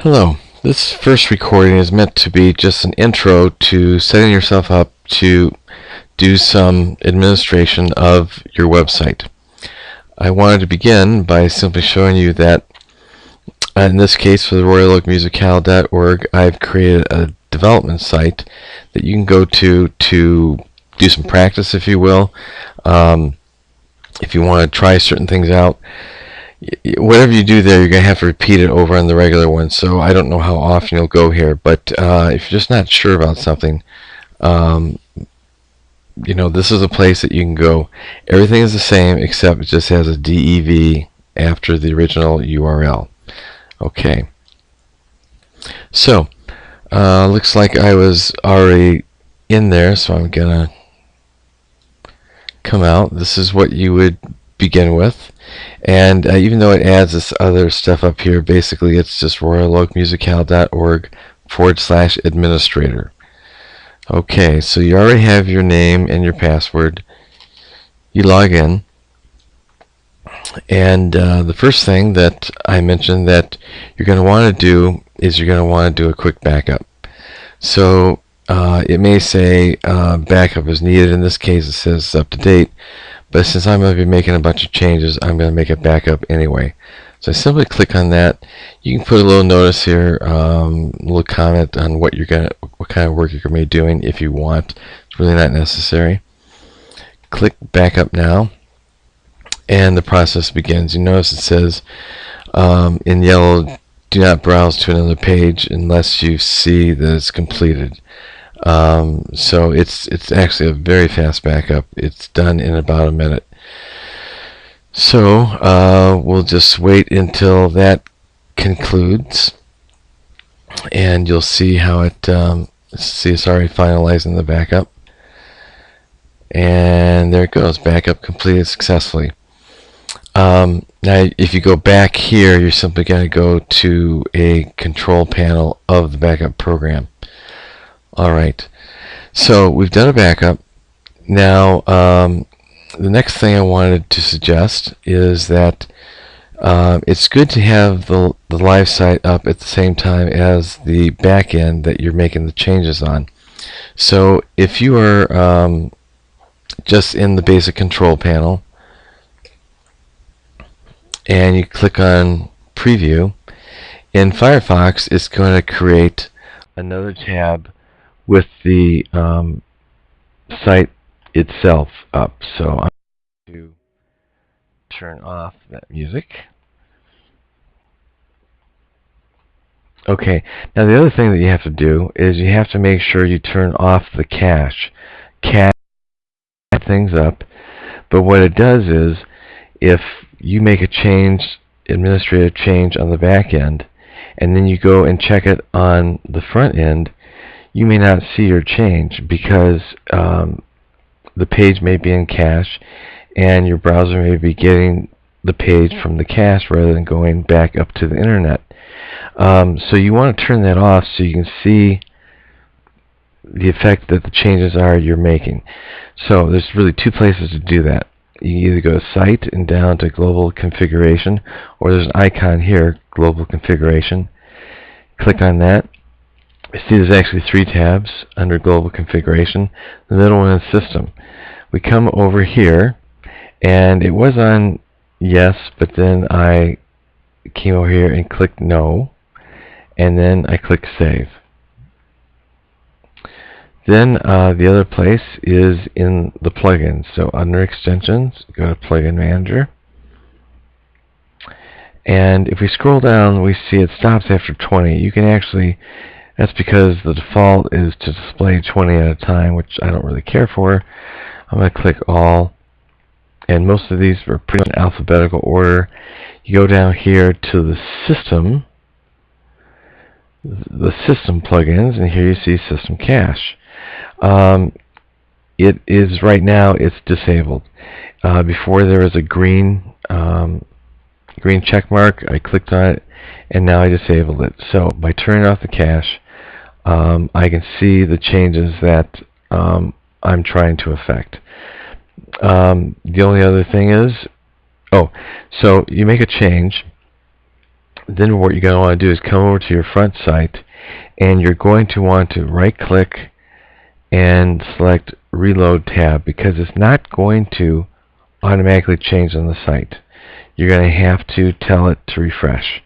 Hello. This first recording is meant to be just an intro to setting yourself up to do some administration of your website. I wanted to begin by simply showing you that in this case for the royaloakmusicale.org, I've created a development site that you can go to do some practice, if you will. If you want to try certain things out, whatever you do there, you're going to have to repeat it over on the regular one. So I don't know how often you'll go here, but if you're just not sure about something, this is a place that you can go. Everything is the same except it just has a DEV after the original URL. Okay. So looks like I was already in there, so I'm gonna come out. This is what you would begin with, and even though it adds this other stuff up here, basically it's just royaloakmusicale.org/administrator. Okay, so you already have your name and your password. You log in, and the first thing that I mentioned that you're going to want to do is you're going to want to do a quick backup. So it may say backup is needed. In this case it says it's up to date, but since I'm going to be making a bunch of changes, I'm going to make a backup anyway. So I simply click on that. You can put a little notice here, a little comment on what kind of work you're going to be doing if you want. It's really not necessary. Click backup now, and the process begins. You notice it says in yellow, do not browse to another page unless you see that it's completed. So it's actually a very fast backup. It's done in about a minute. So we'll just wait until that concludes, and you'll see how it it's already finalizing the backup, and there it goes, backup completed successfully. Now if you go back here, you're simply going to go to a control panel of the backup program. Alright, so we've done a backup. Now the next thing I wanted to suggest is that it's good to have the live site up at the same time as the back end that you're making the changes on. So if you are just in the basic control panel and you click on preview, in Firefox it's going to create another tab with the site itself up. So I'm going to turn off that music. Okay, now the other thing that you have to do is you have to make sure you turn off the cache. Cache things up, but what it does is if you make a change, administrative change on the back end, and then you go and check it on the front end, you may not see your change because the page may be in cache and your browser may be getting the page from the cache rather than going back up to the internet. So you want to turn that off so you can see the effect that the changes are you're making. So there's really two places to do that. You can either go to Site and down to Global Configuration, or there's an icon here, Global Configuration. Click on that. See, there's actually three tabs under Global Configuration. The middle one is System. We come over here, and it was on Yes, but then I came over here and clicked No, and then I click Save. Then the other place is in the plugins. So under Extensions, go to Plugin Manager. And if we scroll down, we see it stops after 20. You can actually, that's because the default is to display 20 at a time, which I don't really care for. I'm going to click All. And most of these are pretty much in alphabetical order. You go down here to the System plugins, and here you see System Cache. It is right now it's disabled. Before there was a green check mark. I clicked on it and now I disabled it. So by turning off the cache, I can see the changes that I'm trying to affect. The only other thing is, so you make a change Then what you're going to want to do is come over to your front site, and you're going to want to right click and select Reload tab, because it's not going to automatically change on the site. You're going to have to tell it to refresh.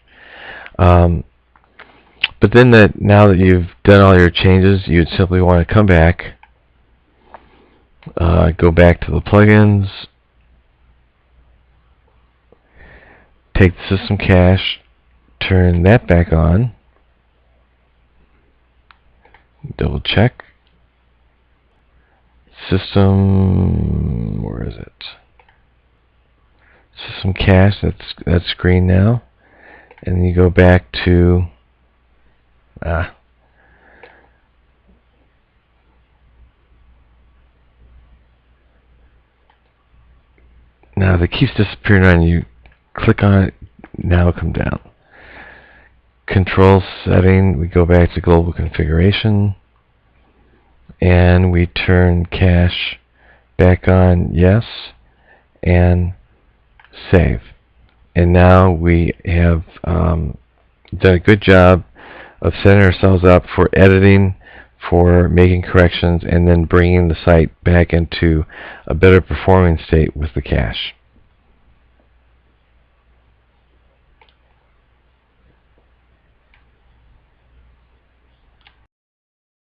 But then now that you've done all your changes, you'd simply want to come back, go back to the plugins, take the system cache, turn that back on, double check. System, where is it? System cache, that's green now. And then you go back to now if it keeps disappearing on you, click on it, now come down. Control setting, we go back to global configuration, and we turn cache back on yes, and save. And now we have done a good job of setting ourselves up for editing, for making corrections, and then bringing the site back into a better performing state with the cache.